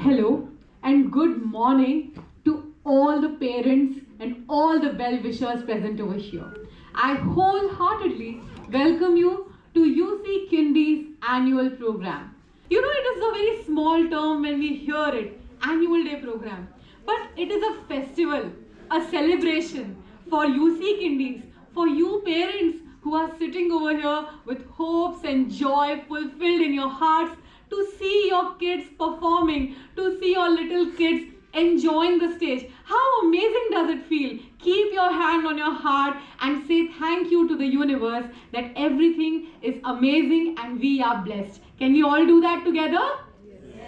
Hello and good morning to all the parents and all the well-wishers present over here. I wholeheartedly welcome you to UC Kindi's annual program. You know, it is a very small term when we hear it, annual day program. But it is a festival, a celebration for UC Kindis, for you parents who are sitting over here with hopes and joy fulfilled in your hearts to see your kids performing, to see your little kids enjoying the stage. How amazing does it feel? Keep your hand on your heart and say thank you to the universe that everything is amazing and we are blessed. Can we all do that together?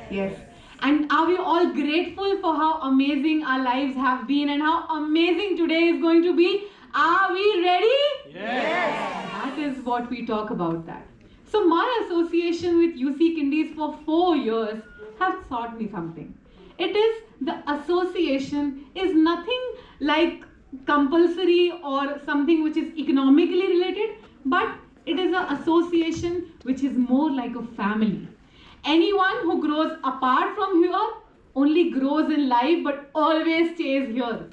Yes. And are we all grateful for how amazing our lives have been and how amazing today is going to be? Are we ready? Yes. That is what we talk about that. So my association with UC Kindis for 4 years has taught me something. It is the association is nothing like compulsory or something which is economically related, but it is an association which is more like a family. Anyone who grows apart from here only grows in life but always stays here.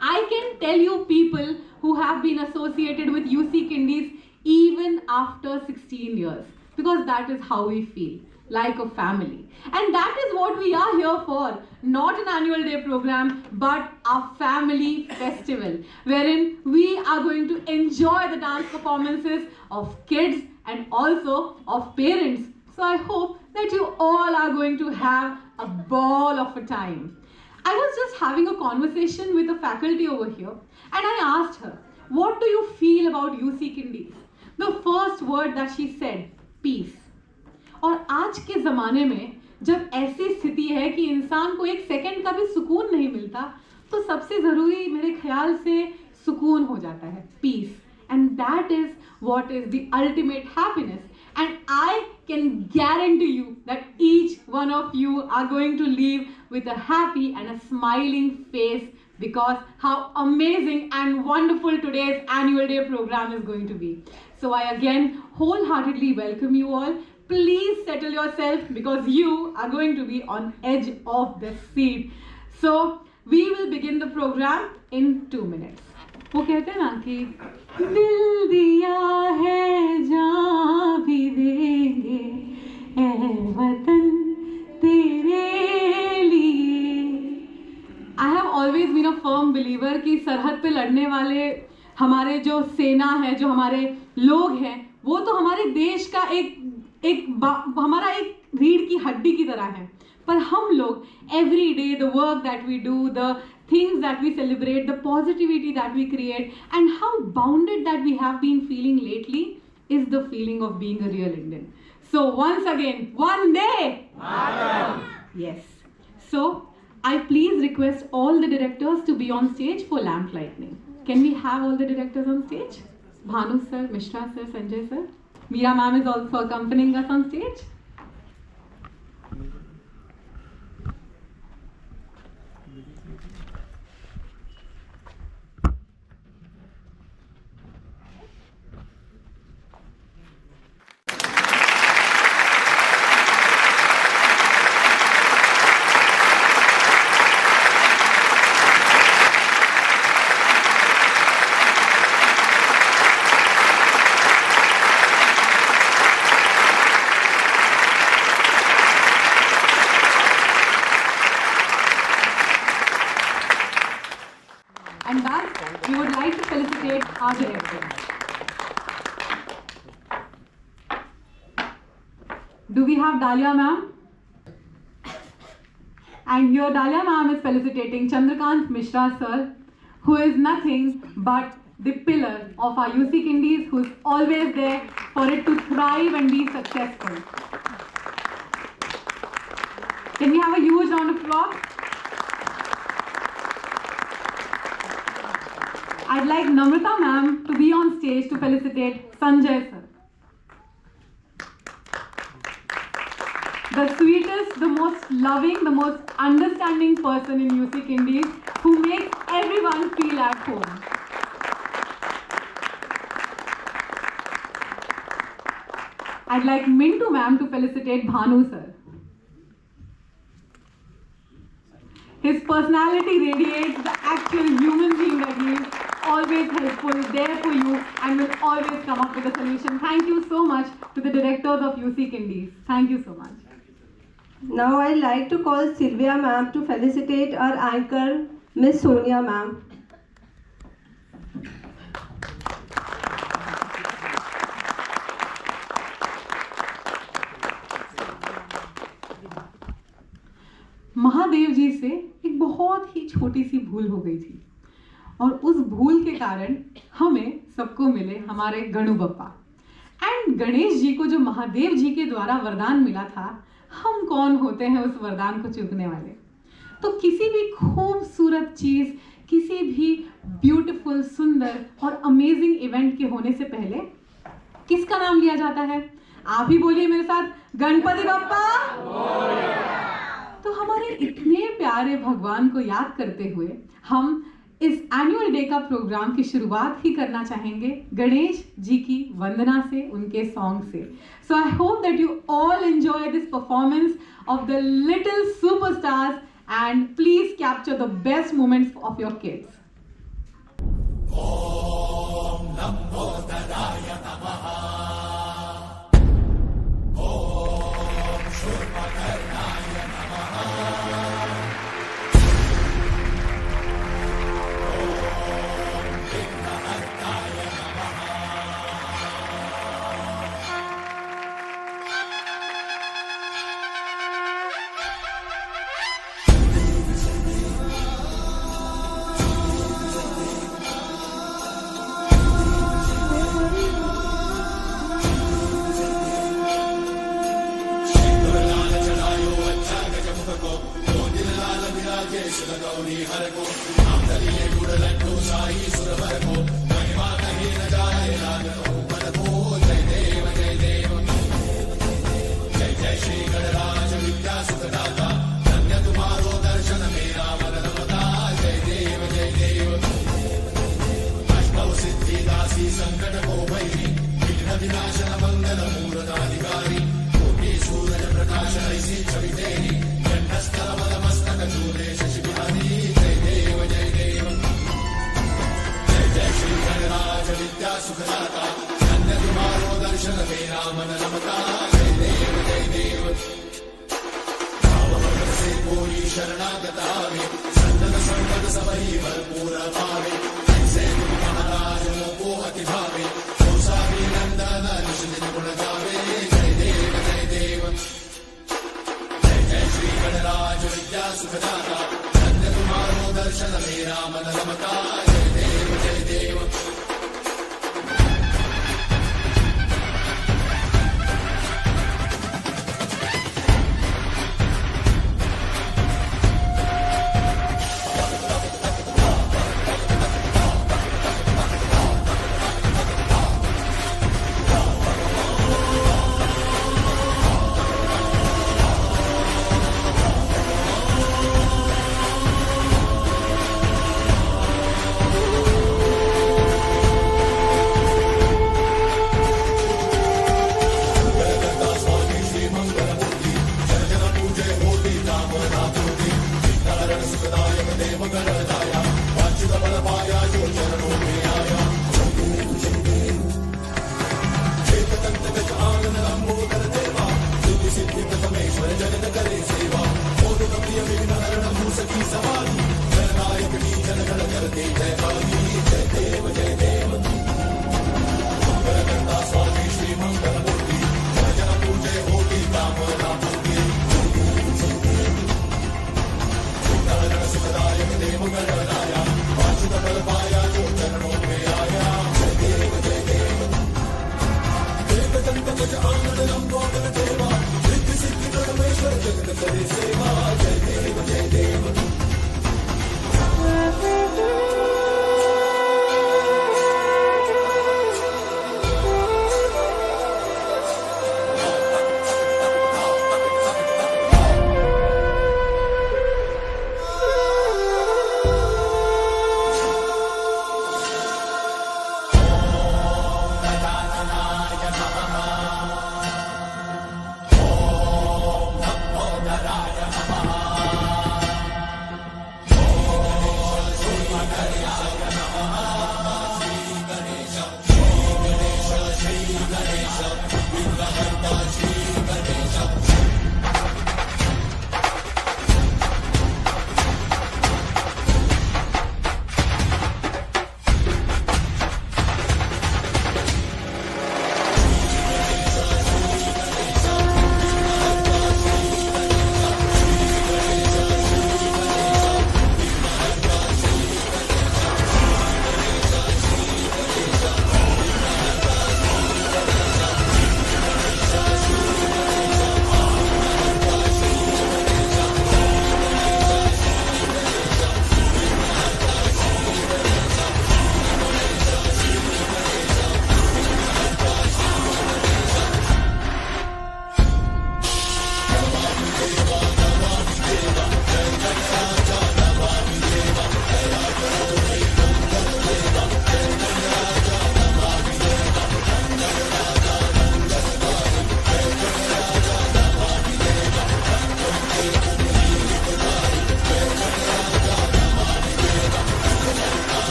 I can tell you people who have been associated with UC Kindis even after 16 years because that is how we feel, like a family. And that is what we are here for, not an annual day program but a family festival wherein we are going to enjoy the dance performances of kids and also of parents. So I hope that you all are going to have a ball of a time. I was just having a conversation with a faculty over here and I asked her, what do you feel about UC Kindis? The first word that she said, peace. और आज के ज़माने में जब ऐसी स्थिति है कि इंसान को एक सेकंड का भी सुकून नहीं मिलता तो सबसे ज़रूरी मेरे ख्याल से सुकून हो जाता है, peace. And that is what is the ultimate happiness. And I can guarantee you that each one of you are going to leave with a happy and a smiling face because how amazing and wonderful today's annual day program is going to be. So I again wholeheartedly welcome you all. Please settle yourself because you are going to be on edge of the seat. So we will begin the program in 2 minutes. वो कहते हैं ना कि दिल दिया है जान भी देंगे ऐ वतन तेरे लिए. I have always been a firm believer कि सरहद पे लड़ने वाले हमारे जो सेना है, जो हमारे लोग हैं, वो तो हमारे देश का हमारा एक रीढ़ की हड्डी की तरह है. पर हम लोग every day the work that we do, the things that we celebrate, the positivity that we create and how bounded that we have been feeling lately is the feeling of being a real Indian. So once again, Vande Mataram. Yes. So I please request all the directors to be on stage for lamp lighting. Can we have all the directors on stage? Bhanu sir, Mishra sir, Sanjay sir. Meera ma'am is also accompanying us on stage. And thus, we would like to felicitate our director. Do we have Dalia ma'am? And here Dalia ma'am is felicitating Chandrakant Mishra sir, who is nothing but the pillar of our UC Kindis, who is always there for it to thrive and be successful. Can we have a huge round of applause? I'd like Namrata ma'am to be on stage to felicitate Sanjay sir. The sweetest, the most loving, the most understanding person in UC Kindis who makes everyone feel at home. I'd like Mintu ma'am to felicitate Bhanu sir. His personality radiates the actual human being that he is, always helpful, there for you, and will always come up with a solution. Thank you so much to the directors of UC Kindies. Thank you so much. Now I'd like to call Sylvia ma'am to felicitate our anchor, Miss Sonia ma'am. Mahadev जी से एक बहुत ही छोटी सी भूल हो गई थी और उस भूल के कारण हमें सबको मिले हमारे गणु बप्पा। एंड गणेश जी को जो महादेव जी के द्वारा वरदान मिला था, हम कौन होते हैं उस वरदान को चूकने वाले। तो किसी भी खूबसूरत चीज, किसी भी ब्यूटीफुल, सुंदर और अमेजिंग इवेंट के होने से पहले किसका नाम लिया जाता है? आप ही बोलिए मेरे साथ, गणपति बप्पा। तो हमारे इतने प्यारे भगवान को याद करते हुए हम इस एनुअल डे का प्रोग्राम की शुरुआत ही करना चाहेंगे गणेश जी की वंदना से, उनके सॉन्ग से। So I hope that you all enjoy this performance of the little superstars and please capture the best moments of your kids. ओम लंबोदराय नमः। ओम शूर्पकर्णाय नमः। ओम विघ्नहर्ताय नमः। गौरी हर को नाम दलिए गुड़ लड्डू साई सुरवर को महिमा कहीं न जाए लागो पद को। जय देव जय देव जय जय श्री गणराज विद्या सुखदाता, धन्य तुम्हारो दर्शन मेरा मन रमता। जय देव जय देव अष्टौ सिद्धि दासी संकट को भैरी, विघ्न विनाशन मंगल मूर्ताधिकारी, कोटि सूरज प्रकाश ऐसी छवि तेरी, कंठस्थल मस्तक चूरे शशि बिहारी। जय देव जय देव जय जय श्री गणराज विद्या सुखदाता, धन्य तुम्हारो दर्शन मेरा मन रमता। जय देव जय देव भाव से कोई शरणागत आवे, सन्नत संपद सबही भरपूर पावे। ऐसे तुम महाराज को अति भावे, कौसावी नंदन निश्चित गुण गावे। जय देव जय देव जय जय श्री गणराज विद्या सुखदाता, धन्य तुम्हारो दर्शन मेरा मन रमता। जय देव जय देव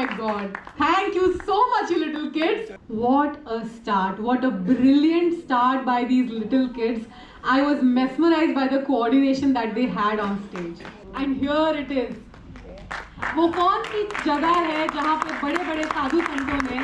my God. Thank you so much, you little kids. What a start. What a brilliant start by these little kids. I was mesmerized by the coordination that they had on stage. And here it is. वो कौन सी जगह है जहाँ पे बड़े बड़े साधु संतों ने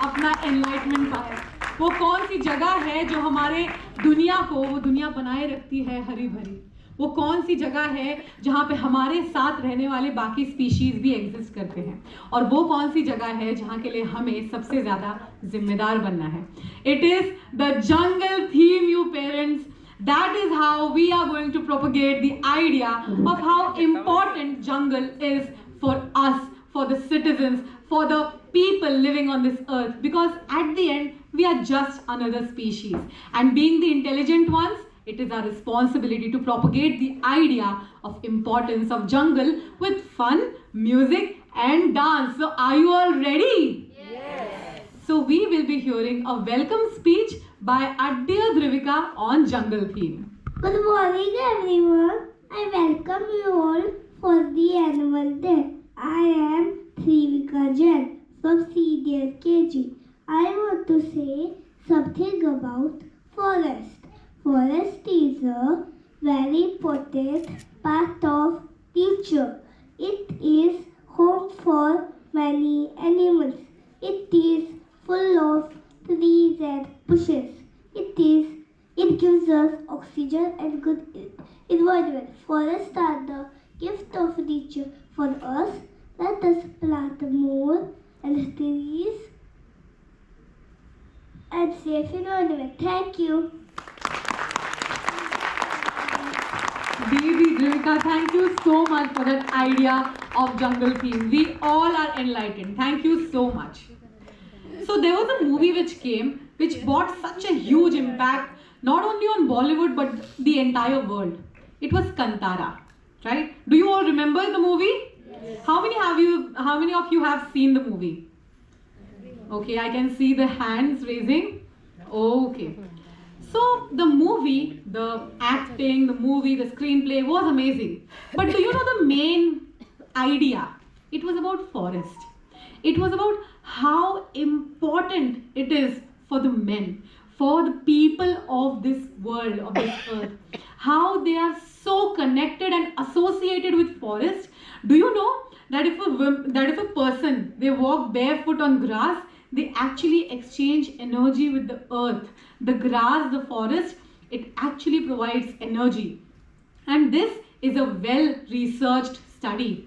अपना एनलाइटमेंट पाया? वो कौन सी जगह है जो हमारे दुनिया को, वो दुनिया बनाए रखती है हरी भरी? वो कौन सी जगह है जहाँ पे हमारे साथ रहने वाले बाकी स्पीशीज भी एग्जिस्ट करते हैं? और वो कौन सी जगह है जहाँ के लिए हमें सबसे ज़्यादा जिम्मेदार बनना है? It is the jungle theme, you parents. That is how we are going to propagate the idea of how important jungle is for us, for the citizens, for the people living on this earth. Because at the end, we are just another species. And being the intelligent ones, it is our responsibility to propagate the idea of importance of jungle with fun, music and dance. So are you all ready? Yes. So we will be hearing a welcome speech by Adya Drivika on jungle theme. Good morning everyone. I welcome you all for the annual day. I am Drivika Jain from senior KG. I want to say something about forest. Forest is a very important part of nature. It is home for many animals. It is full of trees and bushes. It gives us oxygen and good environment. Forests are the gift of nature for us. Let us plant more and trees and safe environment. Thank you. Baby Drivika, thank you so much for that idea of jungle theme. We all are enlightened. Thank you so much. So there was a movie which came, which brought such a huge impact, not only on Bollywood but the entire world. It was Kantara, right? Do you all remember the movie? Yes. How many of you have seen the movie? Okay, I can see the hands raising. Okay. So the movie, the acting, the movie, the screenplay was amazing. But do you know the main idea? It was about forest. It was about how important it is for the men, for the people of this world, of this earth, how they are so connected and associated with forest. Do you know that if a person, they walk barefoot on grass, they actually exchange energy with the earth. The grass, the forest, it actually provides energy. And this is a well-researched study.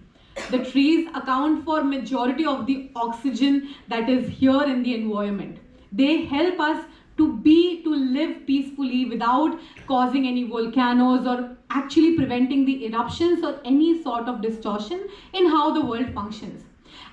The trees account for majority of the oxygen that is here in the environment. They help us to live peacefully without causing any volcanoes or actually preventing the eruptions or any sort of distortion in how the world functions.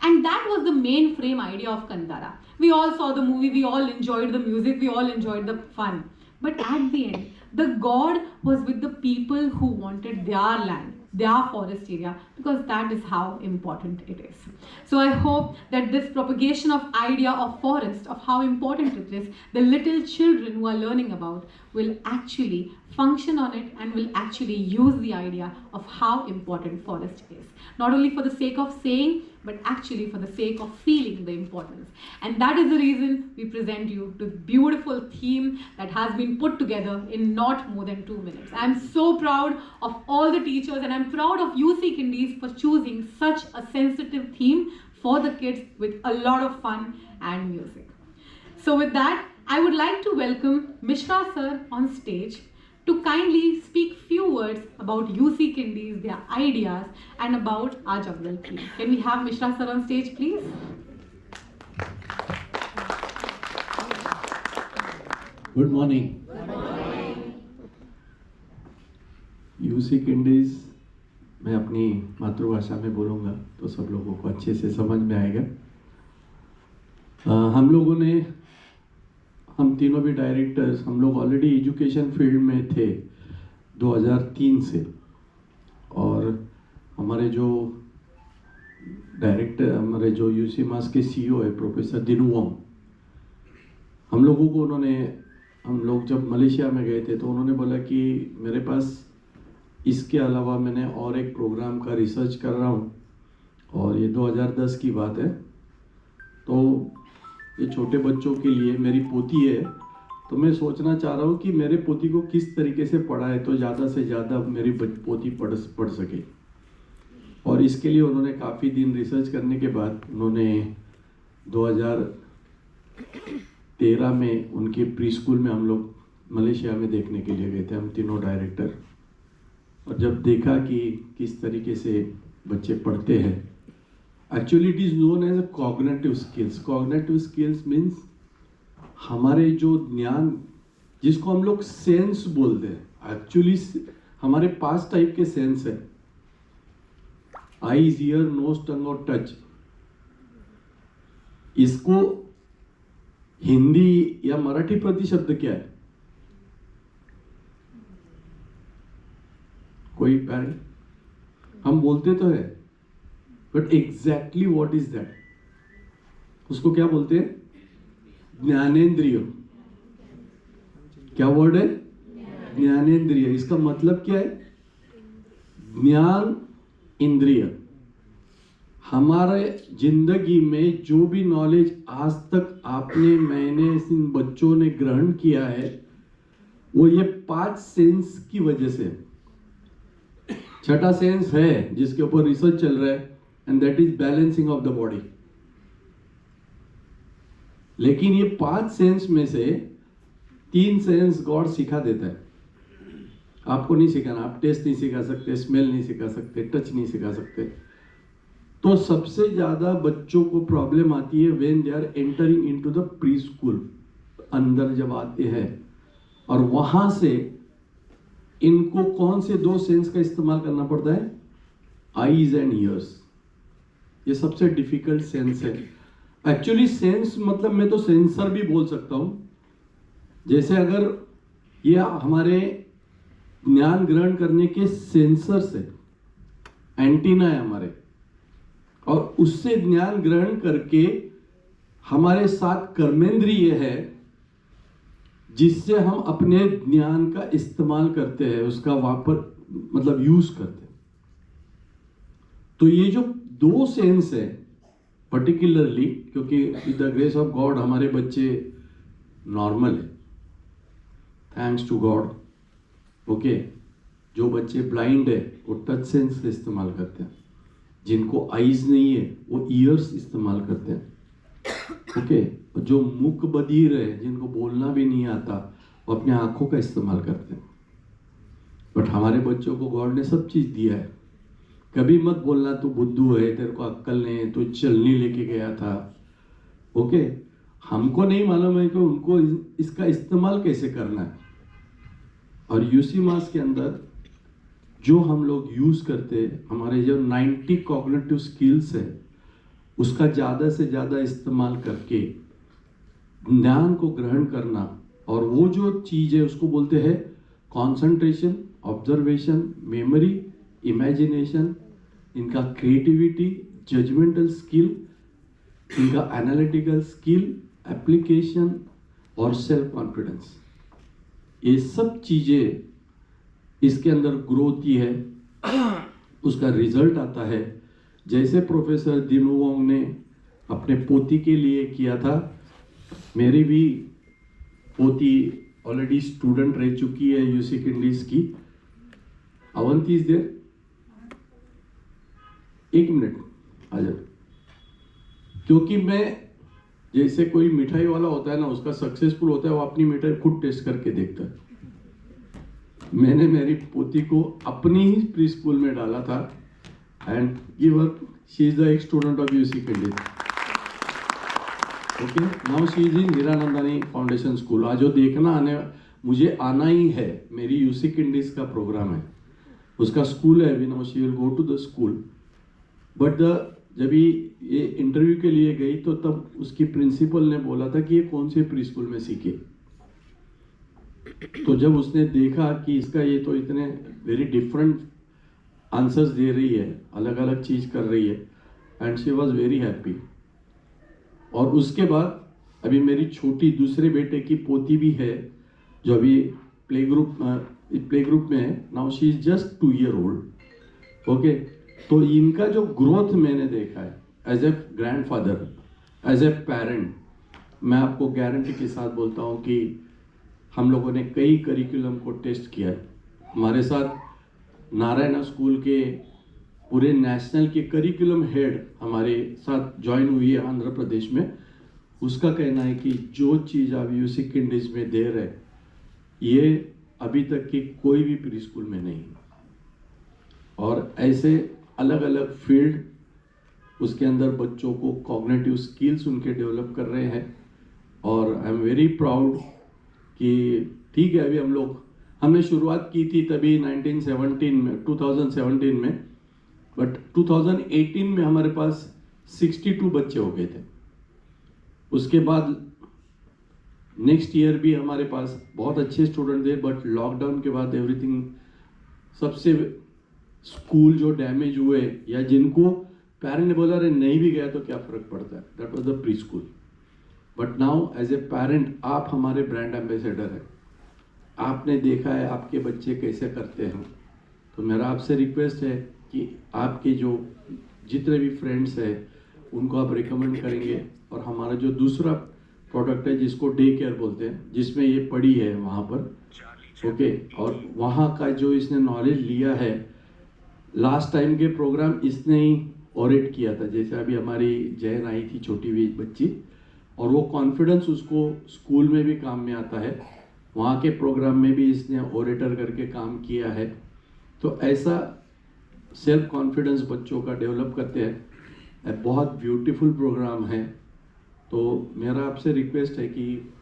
And that was the main frame idea of Kantara. We all saw the movie, we all enjoyed the music, we all enjoyed the fun. But at the end, the god was with the people who wanted their land, their forest area, because that is how important it is. So I hope that this propagation of idea of forest, of how important it is, the little children who are learning about will actually function on it and will actually use the idea of how important forest is. Not only for the sake of saying, but actually for the sake of feeling the importance. And that is the reason we present you this beautiful theme that has been put together in not more than 2 minutes. I am so proud of all the teachers and I'm proud of UC Kindies for choosing such a sensitive theme for the kids with a lot of fun and music. So with that, I would like to welcome Mishra sir on stage to kindly speak few words about UC Kindies, their ideas and about our jungle theme. Can we have Mishra sir on stage please? Good morning. UC Kindies मैं अपनी मातृभाषा में बोलूँगा तो सब लोगों को अच्छे से समझ में आएगा। हम तीनों भी डायरेक्टर्स, हम लोग ऑलरेडी एजुकेशन फील्ड में थे 2003 से, और हमारे जो डायरेक्टर, हमारे जो यूसी मास के सीईओ है प्रोफेसर दिनुवम, हम लोगों को हम लोग जब मलेशिया में गए थे तो उन्होंने बोला कि मेरे पास इसके अलावा मैंने और एक प्रोग्राम का रिसर्च कर रहा हूँ, और ये 2010 की बात है, तो ये छोटे बच्चों के लिए मेरी पोती है, तो मैं सोचना चाह रहा हूँ कि मेरे पोती को किस तरीके से पढ़ाए तो ज़्यादा से ज़्यादा मेरी पोती पढ़ सके। और इसके लिए उन्होंने काफ़ी दिन रिसर्च करने के बाद उन्होंने 2013 में उनके प्री स्कूल में हम लोग मलेशिया में देखने के लिए गए थे, हम तीनों डायरेक्टर। और जब देखा कि किस तरीके से बच्चे पढ़ते हैं, actually it is known as cognitive skills. Cognitive skills means हमारे जो ज्ञान, जिसको हम लोग सेंस बोलते हैं, एक्चुअली हमारे 5 टाइप के सेंस है, आईज, ईयर, नोज, टंग और टच। इसको हिंदी या मराठी प्रतिशब्द क्या है? कोई पैरेंट? हम बोलते तो है, but exactly what is that? उसको क्या बोलते हैं? ज्ञानेंद्रिय। क्या वर्ड है? ज्ञानेंद्रिय। इसका मतलब क्या है? ज्ञान इंद्रिय। हमारे जिंदगी में जो भी नॉलेज आज तक आपने, मैंने, इन बच्चों ने ग्रहण किया है, वो ये 5 सेंस की वजह से। छठा सेंस है जिसके ऊपर रिसर्च चल रहा है, and that is balancing of the body. लेकिन ये 5 सेंस में से 3 सेंस गॉड सिखा देता है, आपको नहीं सिखाना। आप टेस्ट नहीं सिखा सकते, स्मेल नहीं सिखा सकते, टच नहीं सिखा सकते। तो सबसे ज्यादा बच्चों को प्रॉब्लम आती है when they are entering into the pre school. अंदर जब आते हैं और वहां से इनको कौन से 2 सेंस का इस्तेमाल करना पड़ता है? Eyes and years. ये सबसे डिफिकल्ट सेंस है। एक्चुअली सेंस मतलब मैं तो सेंसर भी बोल सकता हूं। जैसे अगर ये हमारे ज्ञान ग्रहण करने के सेंसर्स है, एंटीना है हमारे, और उससे ज्ञान ग्रहण करके हमारे साथ कर्मेंद्रिय है, जिससे हम अपने ज्ञान का इस्तेमाल करते हैं, उसका मतलब यूज करते हैं। तो ये जो 2 सेंस है पर्टिकुलरली, क्योंकि with the grace of God हमारे बच्चे नॉर्मल है, थैंक्स टू गॉड। ओके, जो बच्चे ब्लाइंड है वो टच सेंस का इस्तेमाल करते हैं, जिनको आईज नहीं है वो ईयर्स इस्तेमाल करते हैं। ओके, जो मुख बधिर है, जिनको बोलना भी नहीं आता, वो अपने आंखों का इस्तेमाल करते हैं। बट हमारे बच्चों को गॉड ने सब चीज दिया है। कभी मत बोलना तू बुद्धू है, तेरे को अक्कल नहीं है, तू चलनी लेके गया था। ओके, हमको नहीं मालूम है कि उनको इसका इस्तेमाल कैसे करना है। और यूसी मास के अंदर जो हम लोग यूज करते हैं, हमारे जो 90 कॉग्निटिव स्किल्स है, उसका ज़्यादा से ज़्यादा इस्तेमाल करके ज्ञान को ग्रहण करना। और वो जो चीज़ है उसको बोलते हैं कॉन्सेंट्रेशन, ऑब्जर्वेशन, मेमोरी, इमेजिनेशन, इनका क्रिएटिविटी, जजमेंटल स्किल, इनका एनालिटिकल स्किल, एप्लीकेशन और सेल्फ कॉन्फिडेंस। ये सब चीज़ें इसके अंदर ग्रो होती है, उसका रिजल्ट आता है। जैसे प्रोफेसर दिनुवोंग ने अपने पोती के लिए किया था, मेरी भी पोती ऑलरेडी स्टूडेंट रह चुकी है यूसी किंडीज की। Avanti is there? 1 मिनट आ जाओ। क्योंकि मैं, जैसे कोई मिठाई वाला होता है ना, उसका सक्सेसफुल होता है, वो अपनी मिठाई खुद टेस्ट करके देखता है। मैंने मेरी पोती को अपनी ही प्री स्कूल में डाला था, एंड शी इज द एक student of UC Kindies. Okay, now she is in Hiranandani foundation school. आज जो देखना मुझे आना ही है, मेरी यूसी किंडीज का प्रोग्राम है, उसका स्कूल है, now she will go to the school. But जब ये इंटरव्यू के लिए गई तो तब उसकी प्रिंसिपल ने बोला था कि ये कौन से प्री स्कूल में सीखे। तो जब उसने देखा कि इसका ये तो इतने वेरी डिफरेंट आंसर्स दे रही है, अलग अलग चीज कर रही है, and she was very happy. और उसके बाद अभी मेरी छोटी दूसरे बेटे की पोती भी है, जो अभी प्ले ग्रुप में है। Now she is just 2 year old। Okay, तो इनका जो ग्रोथ मैंने देखा है as a grandfather, as a parent मैं आपको गारंटी के साथ बोलता हूँ कि हम लोगों ने कई करिकुलम को टेस्ट किया है। हमारे साथ नारायणा स्कूल के पूरे नेशनल के करिकुलम हेड हमारे साथ ज्वाइन हुई है आंध्र प्रदेश में। उसका कहना है कि जो चीज़ आप यूसी किंडीज में दे रहे ये अभी तक की कोई भी प्री स्कूल में नहीं। और ऐसे अलग अलग फील्ड उसके अंदर बच्चों को कॉग्निटिव स्किल्स उनके डेवलप कर रहे हैं। और आई एम वेरी प्राउड कि ठीक है, अभी हमने शुरुआत की थी तभी 2017 में, बट 2018 में हमारे पास 62 बच्चे हो गए थे। उसके बाद नेक्स्ट ईयर भी हमारे पास बहुत अच्छे स्टूडेंट थे, बट लॉकडाउन के बाद एवरीथिंग सबसे स्कूल जो डैमेज हुए या जिनको पेरेंट ने बोला अरे नहीं भी गया तो क्या फ़र्क पड़ता है, that was the pre school. But now as a parent आप हमारे ब्रांड एम्बेसडर हैं, आपने देखा है आपके बच्चे कैसे करते हैं। तो मेरा आपसे रिक्वेस्ट है कि आपके जो जितने भी फ्रेंड्स हैं उनको आप रिकमेंड करेंगे। और हमारा जो दूसरा प्रोडक्ट है जिसको डे केयर बोलते हैं, जिसमें ये पड़ी है वहाँ पर ओके, और वहाँ का जो इसने नॉलेज लिया है, लास्ट टाइम के प्रोग्राम इसने ही ऑरेट किया था। जैसे अभी हमारी जैन आई थी छोटी भी बच्ची, और वो कॉन्फिडेंस उसको स्कूल में भी काम में आता है, वहाँ के प्रोग्राम में भी इसने ऑरेटर करके काम किया है। तो ऐसा सेल्फ कॉन्फिडेंस बच्चों का डेवलप करते हैं। बहुत ब्यूटीफुल प्रोग्राम है। तो मेरा आपसे रिक्वेस्ट है कि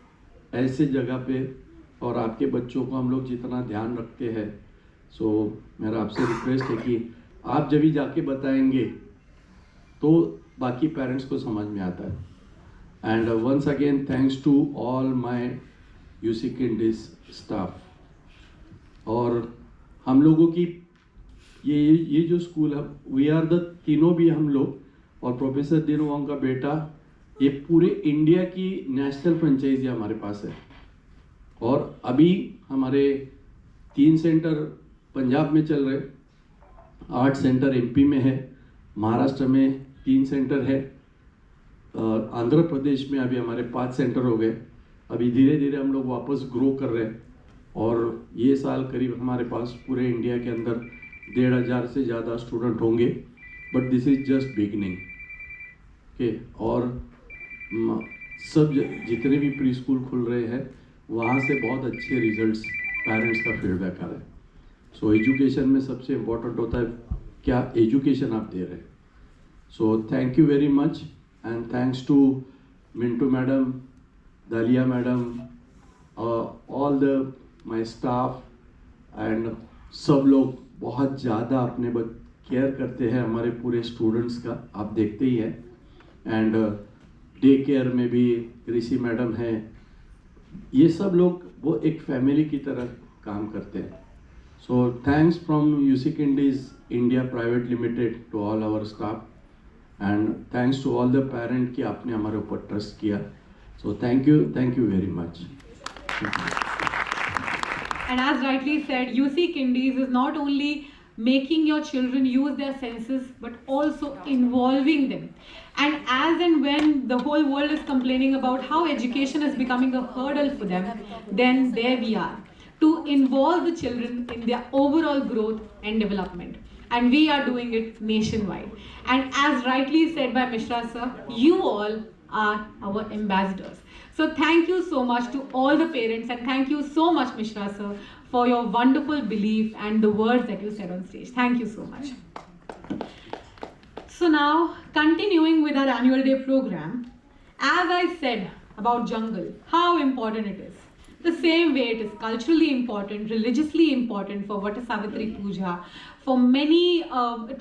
ऐसे जगह पे और आपके बच्चों को हम लोग जितना ध्यान रखते हैं, सो मेरा आपसे रिक्वेस्ट है कि आप जब भी जाके बताएंगे तो बाकी पेरेंट्स को समझ में आता है। And once again thanks to all my UC Kindies staff. और हम लोगों की ये जो स्कूल है, वी आर द तीनों भी हम लोग और प्रोफेसर दिनवोंग का बेटा, ये पूरे इंडिया की नेशनल फ्रेंचाइजी हमारे पास है। और अभी हमारे 3 सेंटर पंजाब में चल रहे, 8 सेंटर एमपी में है, महाराष्ट्र में 3 सेंटर है, आंध्र प्रदेश में अभी हमारे 5 सेंटर हो गए। अभी धीरे धीरे हम लोग वापस ग्रो कर रहे हैं और ये साल करीब हमारे पास पूरे इंडिया के अंदर 1,500 से ज़्यादा स्टूडेंट होंगे। But this is just beginning okay. और सब जितने भी प्री स्कूल खुल रहे हैं वहाँ से बहुत अच्छे रिजल्ट्स पेरेंट्स का फीडबैक आ रहा है। सो एजुकेशन में सबसे इम्पोर्टेंट होता है क्या एजुकेशन आप दे रहे हैं। So thank you very much and thanks to Mintu madam, Dalia madam, all the my staff and सब लोग बहुत ज़्यादा अपने केयर करते हैं हमारे पूरे स्टूडेंट्स का, आप देखते ही हैं। एंड डे केयर में भी ऋषि मैडम हैं, ये सब लोग वो एक फैमिली की तरह काम करते हैं। So thanks from UC Kindies India private limited to all our staff and thanks to all the parent कि आपने हमारे ऊपर ट्रस्ट किया। So thank you very much. And as rightly said, UC Kindies is not only making your children use their senses but also involving them. And when the whole world is complaining about how education is becoming a hurdle for them, then there we are to involve the children in their overall growth and development. And we are doing it nationwide. And as rightly said by Mishra sir, you all are our ambassadors. So thank you so much to all the parents and thank you so much Mishra sir for your wonderful belief and the words that you said on stage. Thank you so much. So now continuing with our annual day program, as I said about jungle, how important it is. The same way it is culturally important, religiously important for Vata Savitri Puja, for many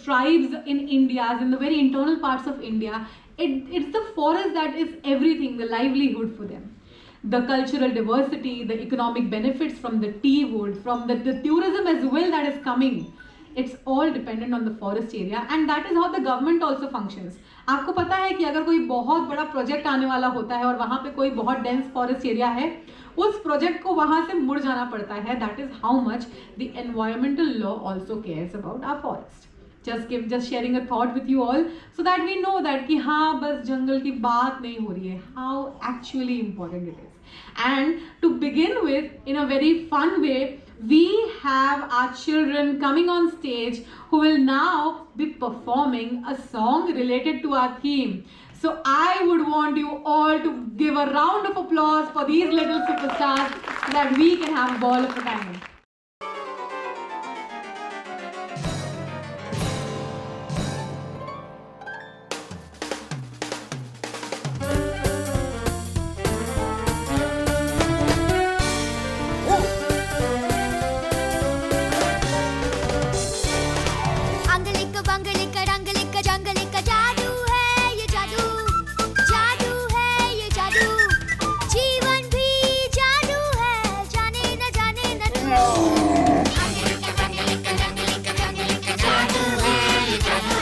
tribes in India, in the very internal parts of India, it's the forest that is everything, the livelihood for them. The cultural diversity, the economic benefits from the tea wood, from the tourism as well that is coming, it's all dependent on the forest area and that is how the government also functions. आपको पता है कि अगर कोई बहुत बड़ा project आने वाला होता है और वहाँ पे कोई बहुत डेंस फॉरेस्ट एरिया है, उस प्रोजेक्ट को वहाँ से मुड़ जाना पड़ता है. That is how much the environmental law also cares about our forest. just sharing a thought with you all, so that we know that कि हाँ बस जंगल की बात नहीं हो रही है, how actually important it is. And to begin with, in a very fun way, we have our children coming on stage who will now be performing a song related to our theme. So I would want you all to give a round of applause for these little superstars so that we can have a ball of a time. अंगलिक बंगलिक रंगलिक जंगलिक जादू है ये जादू, जादू है ये जादू, जीवन भी जादू है, जाने न तू। अंगलिक बंगलिक रंगलिक जंगलिक जादू है ये जादू,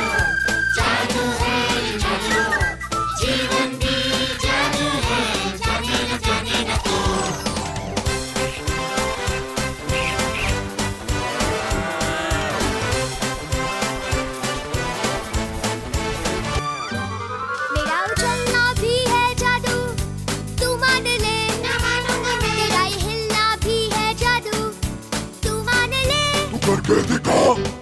जादू है ये जादू, जीवन भी जादू है, जाने न तू। मेरा उछलना भी है जादू, तू मान ले ना मानूंगा मैं, तेरा ये हिलना भी है जादू, तू मान ले तू करके दिखा,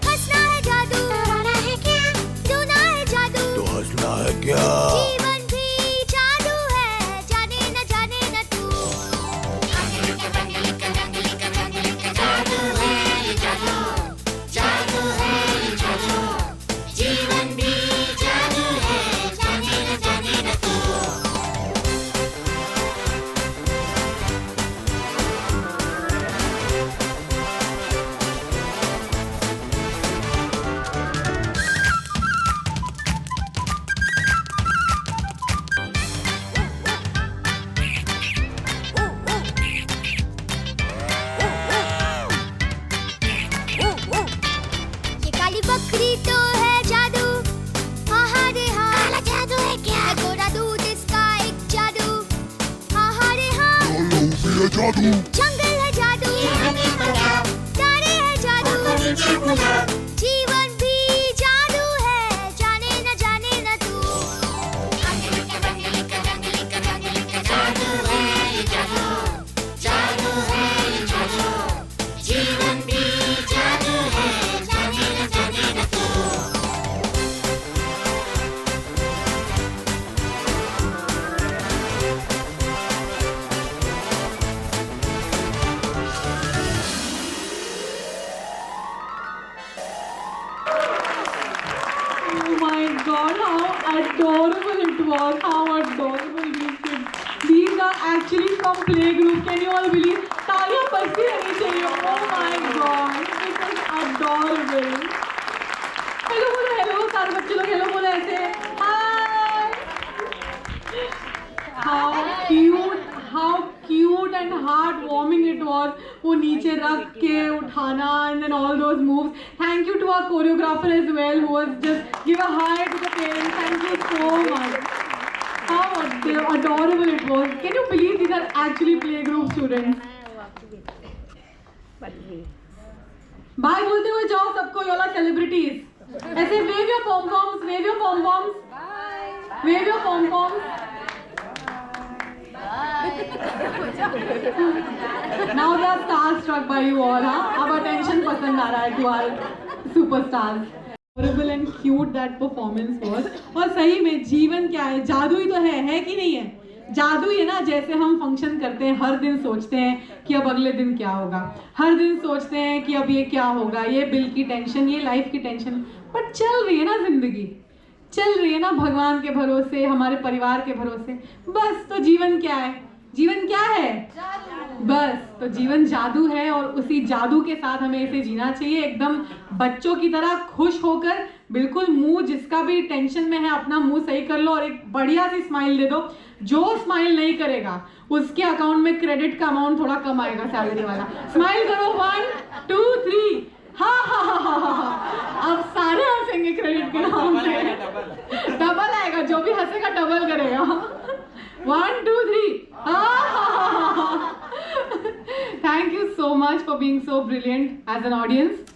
हंसना है जादू, रोना है क्या, रोना है जादू, तो हंसना है क्या, जीवन भी जादू है, जाने न तू। अंगलिक बंगलिक रंगलिक जंगलिक जादू है ये जादू, जादू है ये जादू, जीवन भी जादू है, जाने न तू। ये काली बकरी तो है जादू, हाँ हाँ रे हाँ, काला जादू है क्या, है गोरा दूध इसका एक जादू, हाँ हाँ रे हाँ, भी है जादू, जंगल है जादू, तारे है जादू, जीवन भी जादू है, जाने न तू। अंगलिक बंगलिक रंगलिक जंगलिक जादू है ये जादू, जादू है ये जादू, जीवन भी जादू है, जाने न तू। Oh my God, how adorable it was, how adorable these kids. These are actually from playgroup. Can you all believe? तालियां बजती रहनी चाहिए. Oh my God, this is adorable. Hello बोलो, hello, सारे बच्चे लोग hello बोलो ऐसे. Hi. How cute and heartwarming it was. वो नीचे रख के उठाना and then all those moves. Thank you to our choreographer as well, who was just give a hi to the parents. Thank you so much. How adorable it was. Can you believe these are actually playgroup students? Bye बोलते हुए जाओ सबको, you all are celebrities. ऐसे wave your pom poms, wave your pom poms. Wave your pom poms. Now they are starstruck by you all, हाँ? अब attention पसंद आ रहा है to our superstars. Adorable and cute that performance was. और सही में जीवन क्या है? जादू ही तो है कि नहीं है? जादू ही है ना. जैसे हम फंक्शन करते हैं, हर दिन सोचते हैं कि अब अगले दिन क्या होगा, हर दिन सोचते हैं कि अब ये क्या होगा, ये बिल की टेंशन, ये लाइफ की टेंशन, बट चल रही है ना जिंदगी, चल रही है ना भगवान के भरोसे, हमारे परिवार के भरोसे. बस तो जीवन क्या है? जीवन क्या है? बस तो जीवन जादू है, और उसी जादू के साथ हमें इसे जीना चाहिए एकदम बच्चों की तरह, खुश होकर. बिल्कुल मुंह जिसका भी टेंशन में है अपना मुंह सही कर लो और एक बढ़िया सी स्माइल दे दो. जो स्माइल नहीं करेगा उसके अकाउंट में क्रेडिट का अमाउंट थोड़ा कम आएगा, सैलरी वाला. स्माइल करो, 1 2 3, हाँ हाँ हाँ हाँ हाँ. अब सारे हंसेंगे क्रेडिट के नाम पे, डबल आएगा, जो भी हंसेगा डबल करेगा. 1 2 3, हाँ. Thank you so much for being so brilliant as an audience.